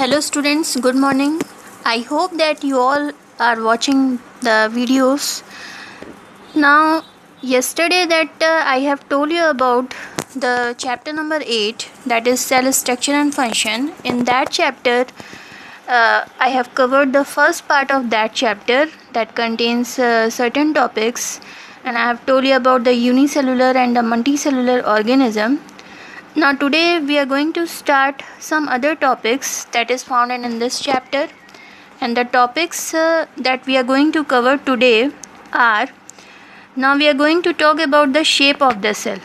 Hello students, good morning. I hope that you all are watching the videos. Now, yesterday that I have told you about the chapter number 8, that is cell structure and function. In that chapter, I have covered the first part of that chapter that contains certain topics, and I have told you about the unicellular and the multicellular organism. Now today we are going to start some other topics that is found in this chapter, and the topics that we are going to cover today are, now we are going to talk about the shape of the cell.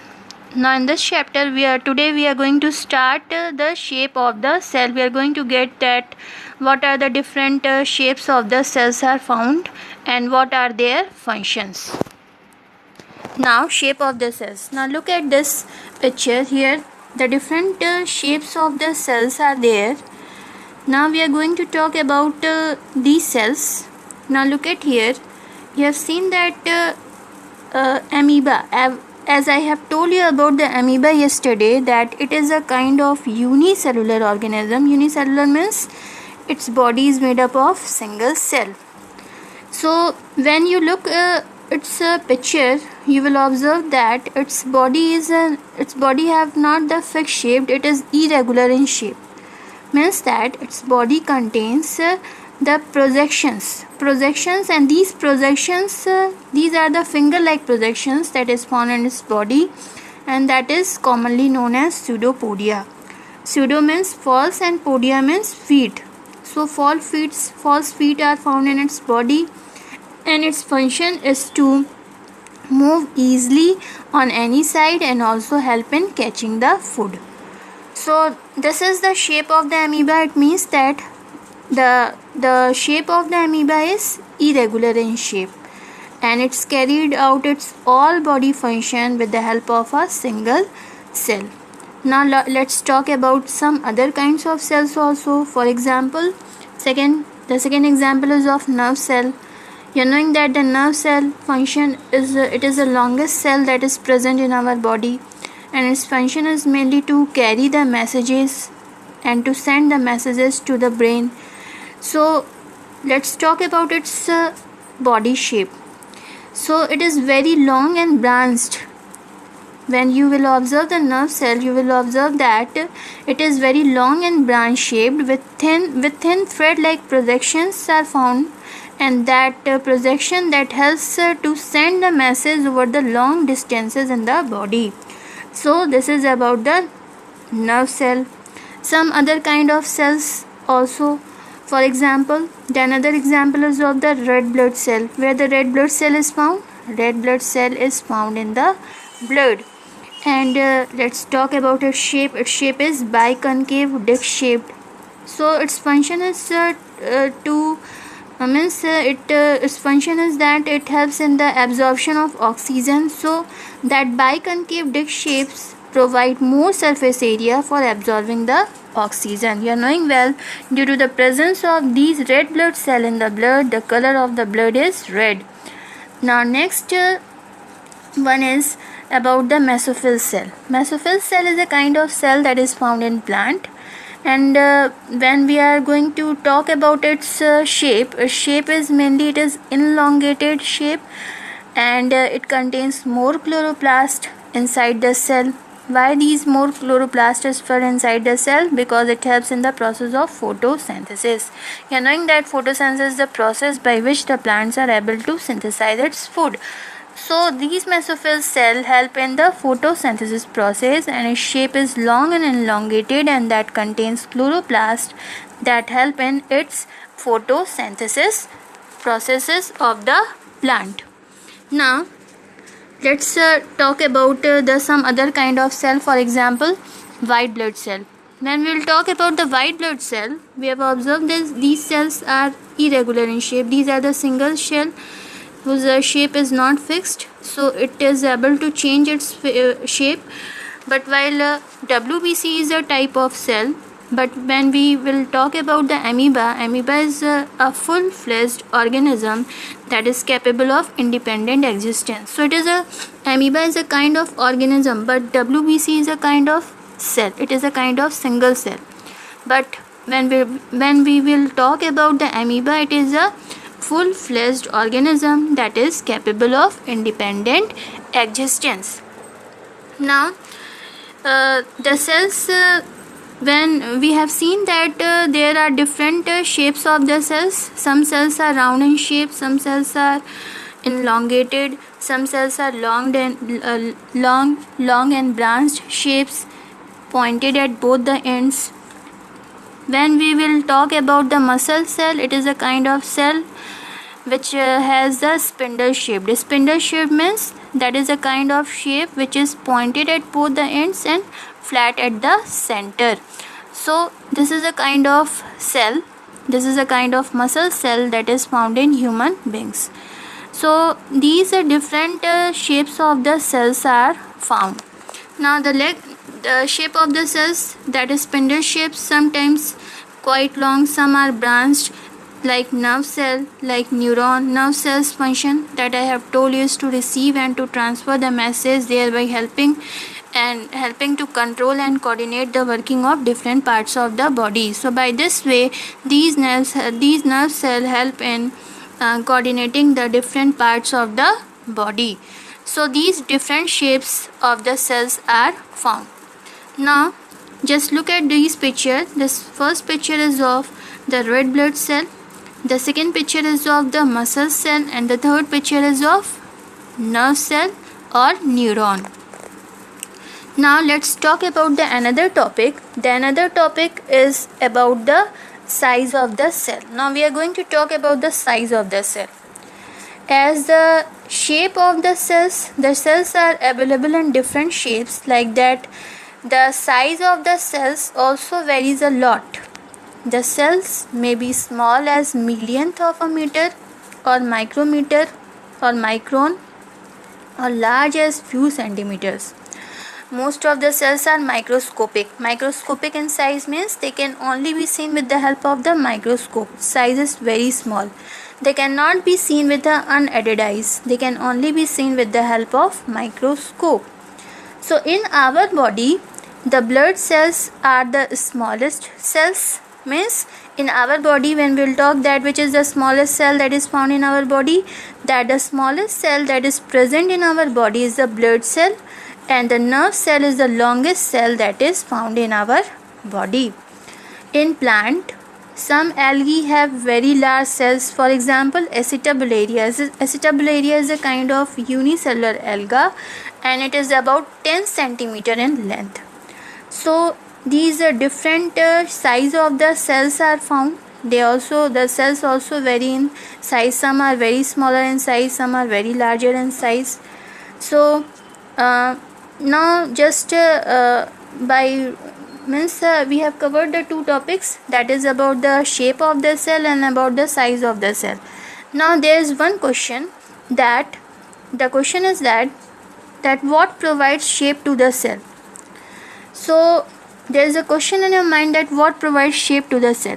Now in this chapter we are going to start the shape of the cell. We are going to get that what are the different shapes of the cells are found and what are their functions. Now shape of the cells. Now look at this picture here. The different shapes of the cells are there. Now we are going to talk about these cells. Now look at here. You have seen that amoeba. As I have told you about the amoeba yesterday, that it is a kind of unicellular organism. Unicellular means its body is made up of single cell. So when you look its picture, you will observe that its body have not the fixed shape. It is irregular in shape. Means that its body contains the projections, and these projections, these are the finger-like projections that is found in its body, and that is commonly known as pseudopodia. Pseudo means false and podia means feet. So false feet are found in its body, and its function is to move easily on any side and also help in catching the food. So this is the shape of the amoeba. It means that the shape of the amoeba is irregular in shape, and it's carried out its all body function with the help of a single cell. Now let's talk about some other kinds of cells also. For example, the second example is of nerve cell. You are knowing that the nerve cell function is it is the longest cell that is present in our body, and its function is mainly to carry the messages and to send the messages to the brain. So let's talk about its body shape. So it is very long and branched. When you will observe the nerve cell, you will observe that it is very long and branch shaped with thin thread-like projections are found, and that projection that helps to send the message over the long distances in the body. So this is about the nerve cell. Some other kind of cells also. For example, the another example is of the red blood cell. Where the red blood cell is found? Red blood cell is found in the blood. And let's talk about its shape. Its shape is biconcave disc shaped. So its function is its function is that it helps in the absorption of oxygen. So that biconcave disc shapes provide more surface area for absorbing the oxygen. You are knowing well, due to the presence of these red blood cell in the blood, the color of the blood is red. Now next one is about the mesophyll cell. Mesophyll cell is a kind of cell that is found in plant, and when we are going to talk about its shape is mainly it is elongated shape, and it contains more chloroplast inside the cell. Why these more chloroplast is for inside the cell? Because it helps in the process of photosynthesis. You are knowing that photosynthesis is the process by which the plants are able to synthesize its food. So these mesophyll cell help in the photosynthesis process, and its shape is long and elongated, and that contains chloroplast that help in its photosynthesis processes of the plant. Now let's talk about some other kind of cell. For example, white blood cell. When we will talk about the white blood cell, we have observed that these cells are irregular in shape. These are the single cell whose shape is not fixed, so it is able to change its shape. But while WBC is a type of cell, but when we will talk about the amoeba is a full-fledged organism that is capable of independent existence. So amoeba is a kind of organism, but WBC is a kind of cell. It is a kind of single cell. But when we will talk about the amoeba, it is a full-fledged organism that is capable of independent existence. Now, the cells, when we have seen that there are different shapes of the cells. Some cells are round in shape, some cells are elongated, some cells are long and branched shapes, pointed at both the ends. When we will talk about the muscle cell, it is a kind of cell which has the spindle shape. The spindle shape means that is a kind of shape which is pointed at both the ends and flat at the center. So this is a kind of cell, this is a kind of muscle cell that is found in human beings. So these different shapes of the cells are found. Now the shape of the cells, that is spindle shapes, sometimes quite long, some are branched, like nerve cell, like neuron. Nerve cells function that I have told you is to receive and to transfer the message, thereby helping to control and coordinate the working of different parts of the body. So by this way, these nerve cells help in coordinating the different parts of the body. So these different shapes of the cells are found. Now just look at these pictures. This first picture is of the red blood cell, the second picture is of the muscle cell, and the third picture is of nerve cell or neuron. Now let's talk about the another topic. The another topic is about the size of the cell. Now we are going to talk about the size of the cell. As the shape of the cells are available in different shapes, like that the size of the cells also varies a lot. The cells may be small as millionth of a meter or micrometer or micron, or large as few centimeters. Most of the cells are microscopic. Microscopic in size means they can only be seen with the help of the microscope. Size is very small. They cannot be seen with the unaided eyes. They can only be seen with the help of microscope. So in our body, the blood cells are the smallest cells. Means in our body, when we will talk that which is the smallest cell that is found in our body, that the smallest cell that is present in our body is the blood cell, and the nerve cell is the longest cell that is found in our body. In plant, some algae have very large cells. For example, Acetabularia. Acetabularia is a kind of unicellular alga, and it is about 10 centimeter in length. So these different size of the cells are found. The cells also vary in size. Some are very smaller in size, some are very larger in size. So now just we have covered the two topics, that is about the shape of the cell and about the size of the cell. Now there is one question, that the question is that what provides shape to the cell. So there is a question in your mind that what provides shape to the cell.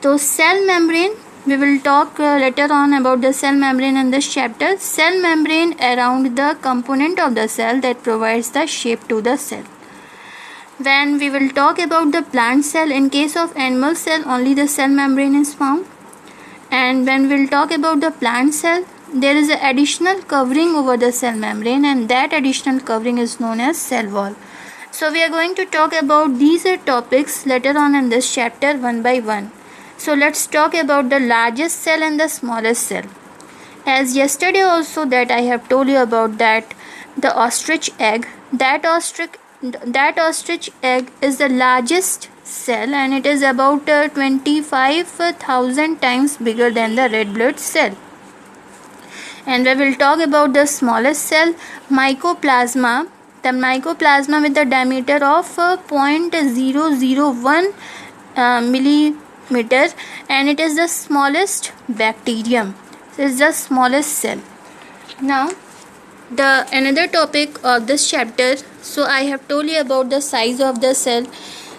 So cell membrane, we will talk later on about the cell membrane in this chapter. Cell membrane around the component of the cell that provides the shape to the cell. When we will talk about the plant cell, in case of animal cell only the cell membrane is found. And when we will talk about the plant cell, there is an additional covering over the cell membrane, and that additional covering is known as cell wall. So we are going to talk about these topics later on in this chapter one by one. So let's talk about the largest cell and the smallest cell. As yesterday also that I have told you about that the ostrich egg, that ostrich egg is the largest cell, and it is about 25,000 times bigger than the red blood cell. And we will talk about the smallest cell, mycoplasma. The mycoplasma with the diameter of 0.001 millimeter, and it is the smallest bacterium. It is the smallest cell. Now the another topic of this chapter, so I have told you about the size of the cell.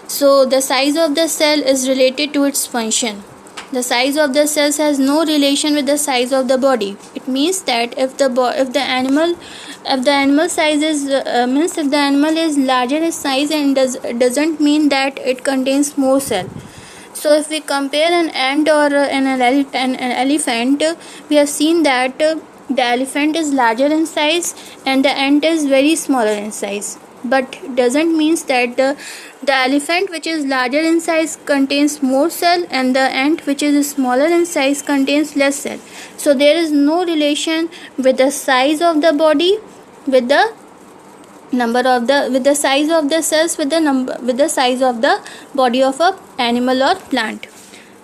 So the size of the cell is related to its function. The size of the cells has no relation with the size of the body. It means that if the animal size is if the animal is larger in size, and doesn't mean that it contains more cell. So if we compare an ant or an elephant, we have seen that the elephant is larger in size and the ant is very smaller in size. But doesn't means that the elephant which is larger in size contains more cell and the ant which is smaller in size contains less cell. So there is no relation with the size of the body with the size of the cells with the size of the body of a animal or plant.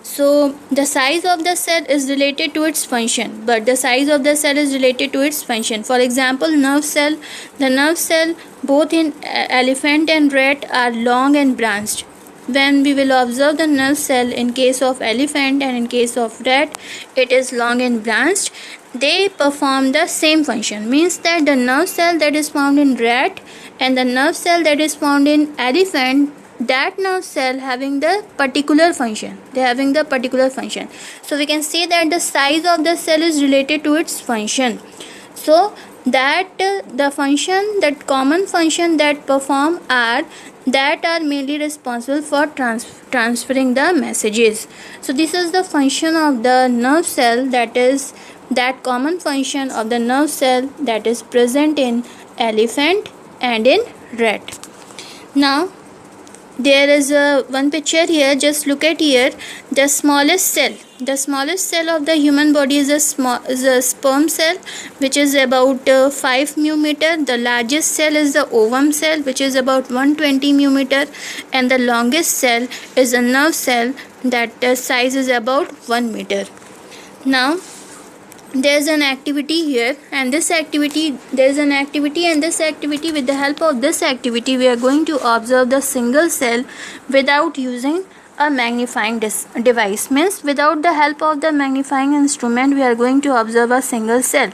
So the size of the cell is related to its function, but the size of the cell is related to its function. For example, nerve cell. The nerve cell both in elephant and rat are long and branched. When we will observe the nerve cell in case of elephant and in case of rat, it is long and branched. They perform the same function, means that the nerve cell that is found in rat and the nerve cell that is found in elephant, that nerve cell having the particular function. So we can say that the size of the cell is related to its function. So that the function, that common function that perform are mainly responsible for transferring the messages. So this is the function of the nerve cell, that is that common function of the nerve cell that is present in elephant and in rat. Now there is one picture here. Just look at here. The smallest cell of the human body is a sperm cell, which is about 5 μm. The largest cell is the ovum cell, which is about 120 μm, and the longest cell is a nerve cell that size is about 1 meter. Now there is an activity here, and this activity with the help of this activity we are going to observe the single cell without using a magnifying device. Means without the help of the magnifying instrument we are going to observe a single cell.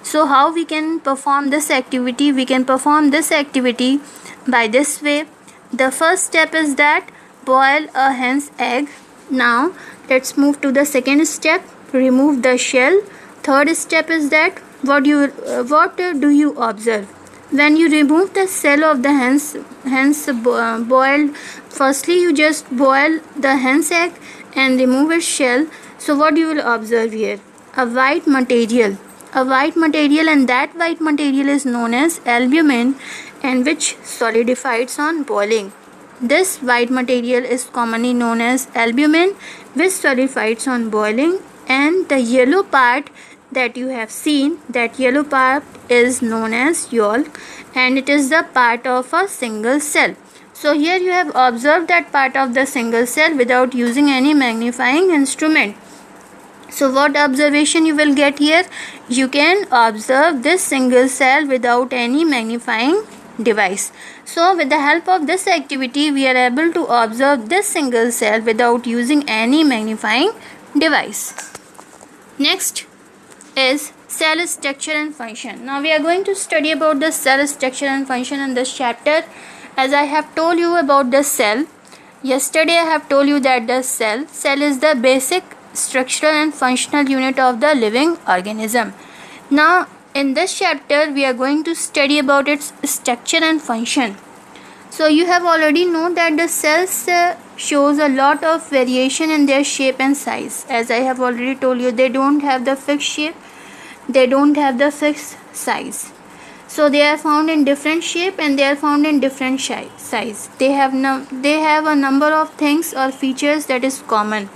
So how we can perform this activity? We can perform this activity by this way. The first step is that boil a hen's egg. Now let's move to the second step. Remove the shell. Third step is that what do you observe when you remove the cell of the hen's boiled? Firstly, you just boil the hen's egg and remove its shell. So what you will observe here? A white material, and that white material is known as albumin, and which solidifies on boiling. This white material is commonly known as albumin, which solidifies on boiling, and the yellow part that you have seen, that yellow part is known as yolk, and it is the part of a single cell. So here you have observed that part of the single cell without using any magnifying instrument. So what observation you will get here? You can observe this single cell without any magnifying device. So with the help of this activity we are able to observe this single cell without using any magnifying device. Next is cell structure and function. Now we are going to study about the cell structure and function in this chapter. As I have told you about the cell yesterday, I have told you that the cell is the basic structural and functional unit of the living organism. Now in this chapter we are going to study about its structure and function. So you have already known that the cells shows a lot of variation in their shape and size. As I have already told you, they don't have the fixed shape, they don't have the fixed size. So they are found in different shape and they are found in different size. They have a number of things or features that is common.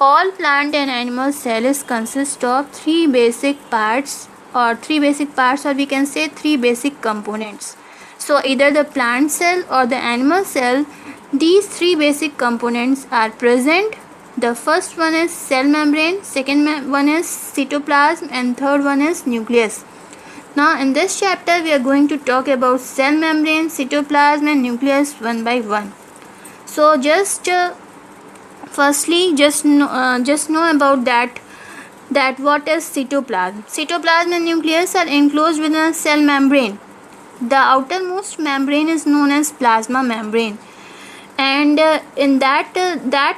All plant and animal cells consist of three basic parts, or we can say three basic components. So either the plant cell or the animal cell, these three basic components are present. The first one is cell membrane, second one is cytoplasm, and third one is nucleus. Now in this chapter we are going to talk about cell membrane, cytoplasm and nucleus one by one. So firstly just know about that what is cytoplasm. Cytoplasm and nucleus are enclosed within a cell membrane. The outermost membrane is known as plasma membrane, and in that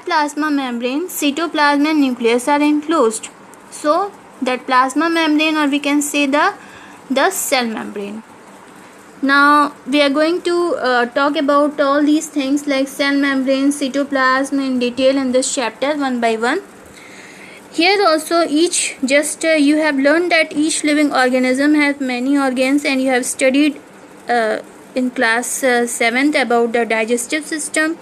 plasma membrane cytoplasm and nucleus are enclosed. So that plasma membrane, or we can say the cell membrane. Now we are going to talk about all these things like cell membrane, cytoplasm in detail in this chapter one by one. Here also you have learned that each living organism has many organs, and you have studied in class 7th about the digestive system.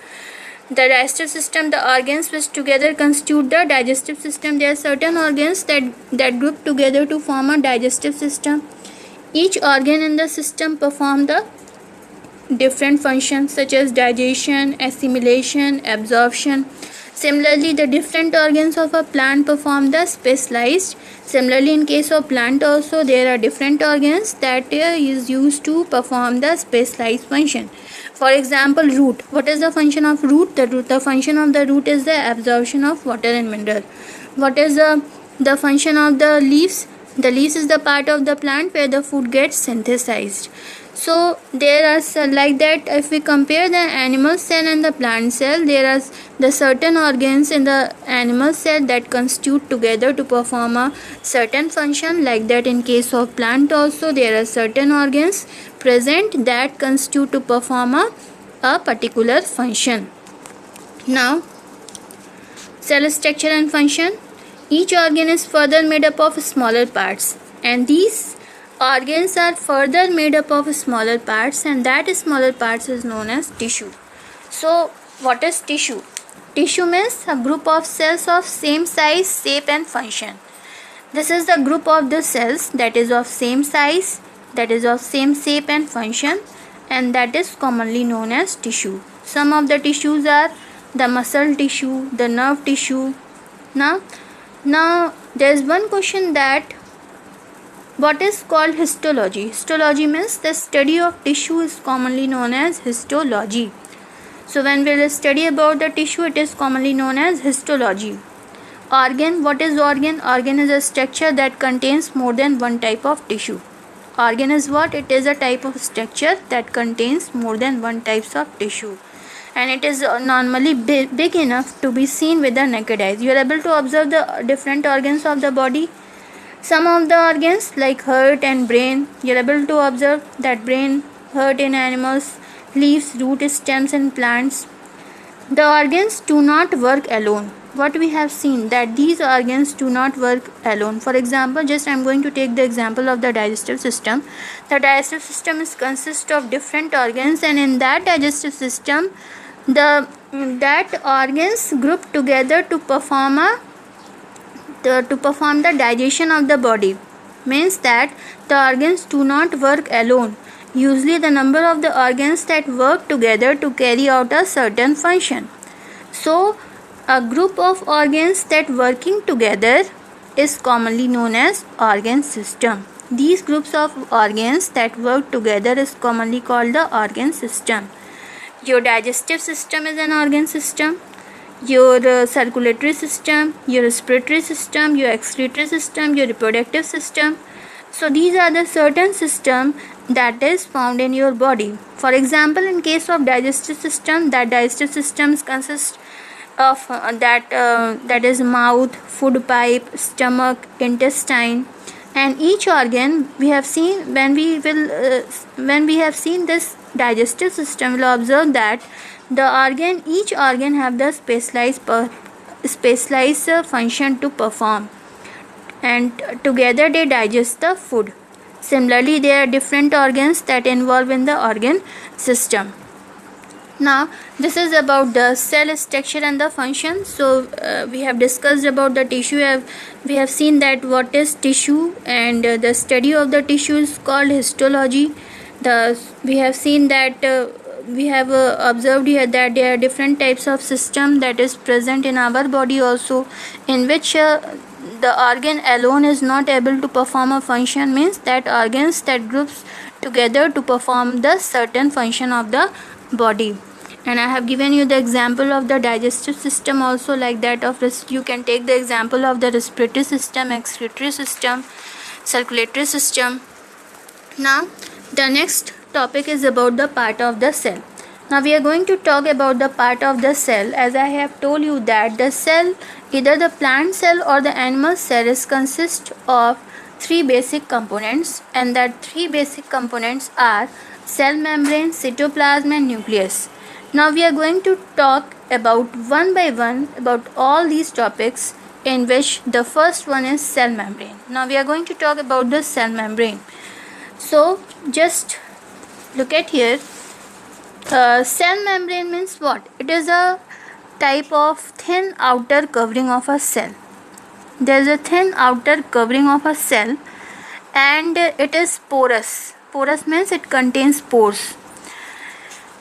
The digestive system, the organs which together constitute the digestive system. There are certain organs that group together to form a digestive system. Each organ in the system perform the different functions such as digestion, assimilation, absorption. Similarly, the different organs of a plant perform the specialized. Similarly, in case of plant also, there are different organs that is used to perform the specialized function. For example, root. What is the function of root? The function of the root is the absorption of water and mineral. What is the function of the leaves? The leaves is the part of the plant where the food gets synthesized. So there are like that. If we compare the animal cell and the plant cell, there are the certain organs in the animal cell that constitute together to perform a certain function. Like that, in case of plant also, there are certain organs present that constitute to perform a particular function. Now, cell structure and function. Each organ is further made up of smaller parts, and these organs are further made up of smaller parts, and that smaller parts is known as tissue. So what is tissue? Tissue means a group of cells of same size, shape and function. This is the group of the cells that is of same size, that is of same shape and function, and that is commonly known as tissue. Some of the tissues are the muscle tissue, the nerve tissue. Now there is one question that what is called histology? Histology means the study of tissue is commonly known as histology. So when we will study about the tissue, it is commonly known as histology. Organ. What is organ? Organ is a structure that contains more than one type of tissue. Organ is what? It is a type of structure that contains more than one types of tissue, and it is normally big enough to be seen with the naked eyes. You are able to observe the different organs of the body. Some of the organs like heart and brain, you are able to observe that brain, heart in animals, leaves, root, stems in plants. The organs do not work alone. What we have seen that these organs do not work alone. For example, just I am going to take the example of the digestive system. The digestive system consists of different organs, and in that digestive system, that organs group together to perform the digestion of the body. Means that the organs do not work alone. Usually the number of the organs that work together to carry out a certain function. So a group of organs that working together is commonly known as organ system. These groups of organs that work together is commonly called the organ system. Your digestive system is an organ system. Your circulatory system, your respiratory system, your excretory system, your reproductive system. So these are the certain system that is found in your body. For example, in case of digestive system, that digestive systems consist of that is mouth, food pipe, stomach, intestine, and each organ we have seen when we have seen this digestive system, we'll observe that each organ have the specialized function to perform, and together they digest the food. Similarly, there are different organs that involve in the organ system. Now this is about the cell structure and the function. So we have discussed about the tissue. We have seen that what is tissue, and the study of the tissue is called histology. We have seen that we have observed here that there are different types of system that is present in our body also, in which the organ alone is not able to perform a function. Means that organs that groups together to perform the certain function of the body. And I have given you the example of the digestive system also, like that of you can take the example of the respiratory system, excretory system, circulatory system. Now the next topic is about the part of the cell. Now we are going to talk about the part of the cell. As I have told you that the cell, either the plant cell or the animal cell, is consist of three basic components, and that three basic components are cell membrane, cytoplasm and nucleus. Now we are going to talk about one by one about all these topics, in which the first one is cell membrane. Now we are going to talk about the cell membrane. So just look at here. Cell membrane means what? It is a type of thin outer covering of a cell. There is a thin outer covering of a cell and it is porous. Porous means it contains pores.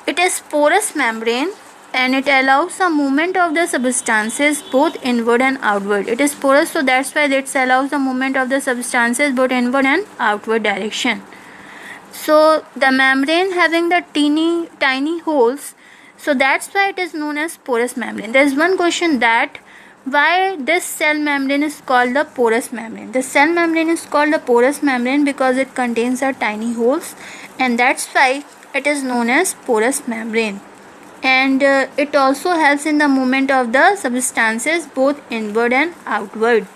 It is porous membrane and it allows the movement of the substances both inward and outward. It is porous, so that's why it allows the movement of the substances both inward and outward direction. So the membrane having the tiny holes, so that's why it is known as porous membrane. There is one question that why this cell membrane is called the porous membrane. The cell membrane is called the porous membrane because it contains the tiny holes, and that's why it is known as porous membrane. And it also helps in the movement of the substances both inward and outward.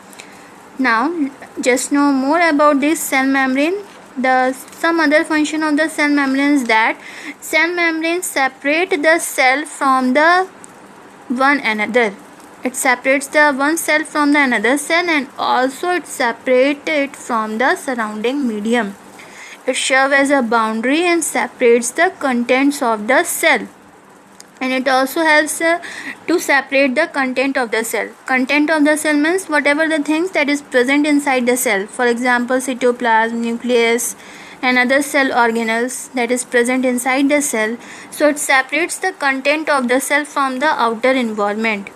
Now just know more about this cell membrane. Some other function of the cell membrane is that cell membrane separate the cell from the one another. It separates the one cell from the another cell, and also it separates it from the surrounding medium. It serves as a boundary and separates the contents of the cell. And it also helps to separate the content of the cell. Content of the cell means whatever the things that is present inside the cell. For example, cytoplasm, nucleus and other cell organelles that is present inside the cell. So it separates the content of the cell from the outer environment.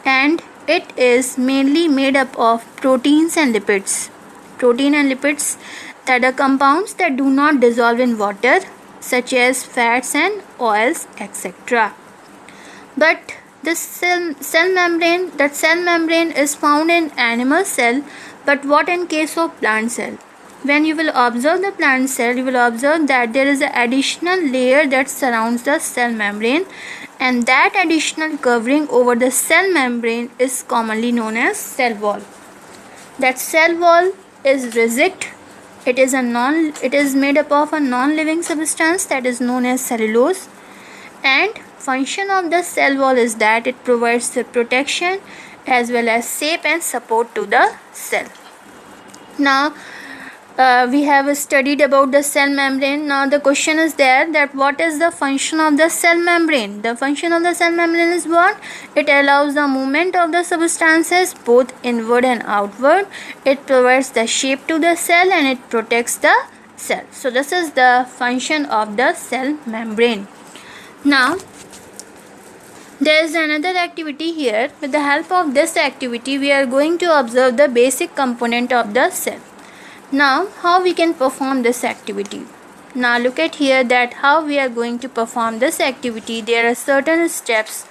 And it is mainly made up of proteins and lipids. Protein and lipids that are compounds that do not dissolve in water, such as fats and oils, etc. But this cell membrane is found in animal cell, but what in case of plant cell? When you will observe the plant cell, you will observe that there is an additional layer that surrounds the cell membrane, and that additional covering over the cell membrane is commonly known as cell wall. That cell wall is rigid. It is made up of a non-living substance that is known as cellulose, and function of the cell wall is that it provides the protection as well as shape and support to the cell. Now we have studied about the cell membrane. Now the question is there that what is the function of the cell membrane? The function of the cell membrane is what? It allows the movement of the substances both inward and outward. It provides the shape to the cell and it protects the cell. So this is the function of the cell membrane. Now there is another activity here. With the help of this activity, we are going to observe the basic component of the cell. Now how we can perform this activity? Now look at here that how we are going to perform this activity. There are certain steps,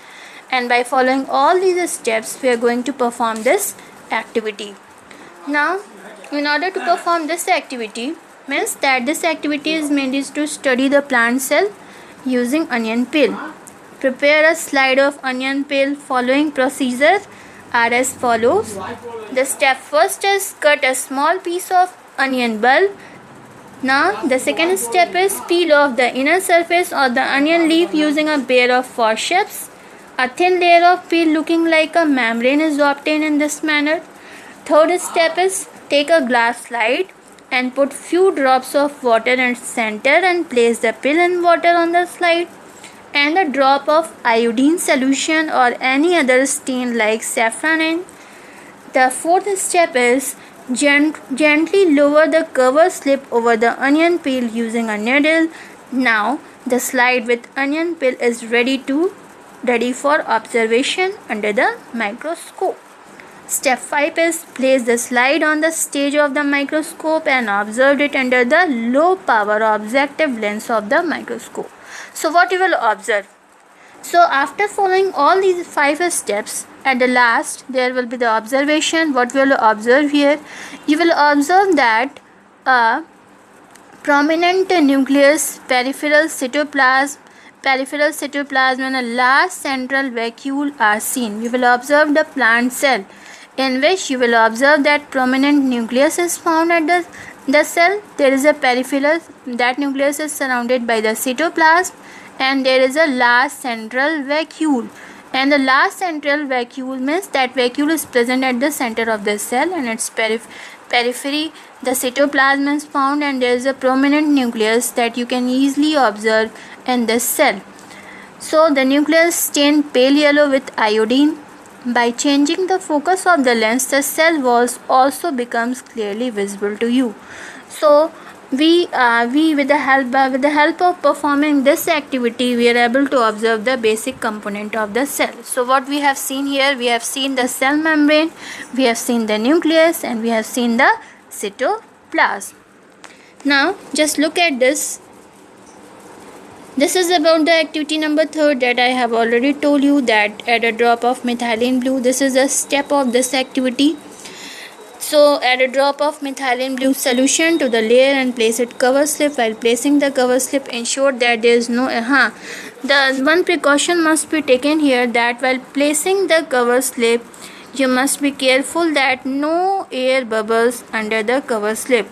and by following all these steps we are going to perform this activity. Now in order to perform this activity, means that this activity is mainly to study the plant cell using onion peel. Prepare a slide of onion peel. Following procedure are as follows. The step first is cut a small piece of onion bulb. Now the second step is peel off the inner surface of the onion leaf using a pair of forceps. A thin layer of peel looking like a membrane is obtained in this manner. Third step is take a glass slide and put few drops of water in its center and place the peel in water on the slide and a drop of iodine solution or any other stain like saffron in. The fourth step is gently lower the cover slip over the onion peel using a needle. Now the slide with onion peel is ready for observation under the microscope. Step 5 is place the slide on the stage of the microscope and observe it under the low power objective lens of the microscope. So what you will observe? So after following all these 5 steps, at the last there will be the observation. What will you observe here? You will observe that a prominent nucleus, peripheral cytoplasm and a large central vacuole are seen. You will observe the plant cell, in which you will observe that prominent nucleus is found at the the cell, there is a peripheral. That nucleus is surrounded by the cytoplasm, and there is a last central vacuole. And the last central vacuole means that vacuole is present at the center of the cell, and its periphery the cytoplasm is found, and there is a prominent nucleus that you can easily observe in this cell. So the nucleus stained pale yellow with iodine. By changing the focus of the lens, the cell walls also becomes clearly visible to you. So we with the help of performing this activity, we are able to observe the basic component of the cell. So what we have seen here, we have seen the cell membrane, we have seen the nucleus, and we have seen the cytoplasm. Now just look at this. This is about the activity number 3 that I have already told you, that add a drop of methylene blue. This is a step of this activity. So add a drop of methylene blue solution to the layer and place it cover slip. While placing the cover slip, ensure that there is no the one precaution must be taken here, that while placing the cover slip, you must be careful that no air bubbles under the cover slip.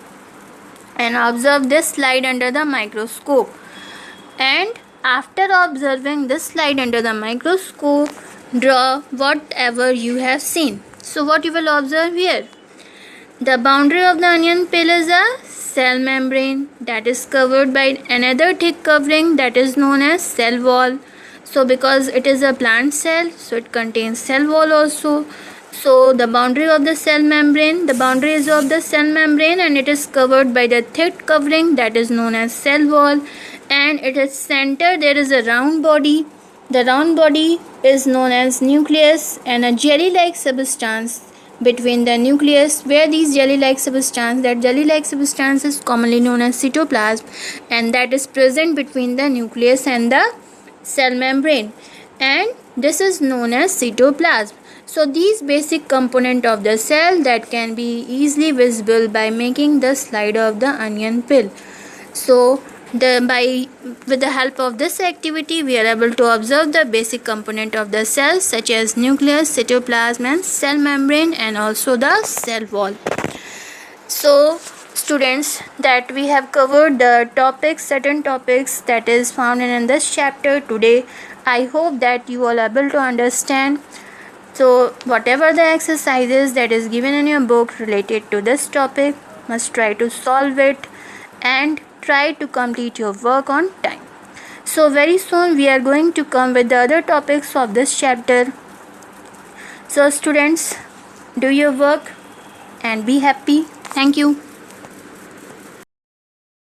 And observe this slide under the microscope. And after observing this slide under the microscope, draw whatever you have seen. So what you will observe here, the boundary of the onion peel is a cell membrane that is covered by another thick covering that is known as cell wall. So because it is a plant cell, so it contains cell wall also. So the boundary of the cell membrane, the boundary is of the cell membrane, and it is covered by the thick covering that is known as cell wall. And at its center there is a round body. The round body is known as nucleus, and a jelly-like substance between the nucleus, where these jelly-like substance is commonly known as cytoplasm, and that is present between the nucleus and the cell membrane, and this is known as cytoplasm. So these basic component of the cell that can be easily visible by making the slide of the onion peel. So with the help of this activity, we are able to observe the basic component of the cells, such as nucleus, cytoplasm, and cell membrane, and also the cell wall. So students, that we have covered the certain topics that is found in this chapter today. I hope that you are able to understand. So whatever the exercises that is given in your book related to this topic, must try to solve it and try to complete your work on time. So very soon we are going to come with the other topics of this chapter. So students, do your work and be happy. Thank you.